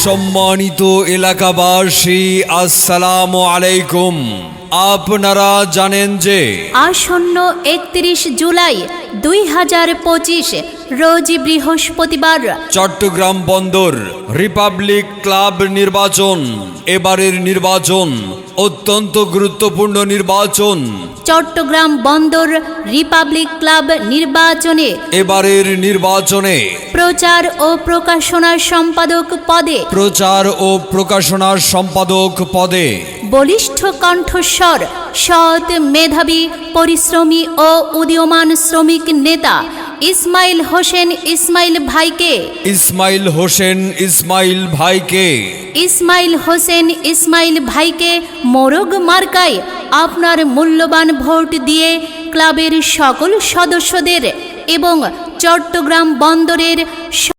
সম্মানিত এলাকাবাসী, আসসালামু আলাইকুম। আপনারা জানেন যে আসন্ন 31 জুলাই 2025 রোজ বৃহস্পতিবার চট্টগ্রাম বন্দর রিপাবলিক ক্লাব নির্বাচন। এবারের নির্বাচন অত্যন্ত গুরুত্বপূর্ণ নির্বাচন। চট্টগ্রাম বন্দর রিপাবলিক ক্লাব নির্বাচনে এবারের নির্বাচনে প্রচার ও প্রকাশনা সম্পাদক পদে বলিষ্ঠ কণ্ঠস্বর, সৎ, মেধাবী, পরিশ্রমী ও উদীয়মান শ্রমিক নেতা ইসমাইল হোসেন ইসমাইল ভাইকে মোরগ মার্কায় আপনার মূল্যবান ভোট দিয়ে ক্লাবের সকল সদস্যদের এবং চট্টগ্রাম বন্দরের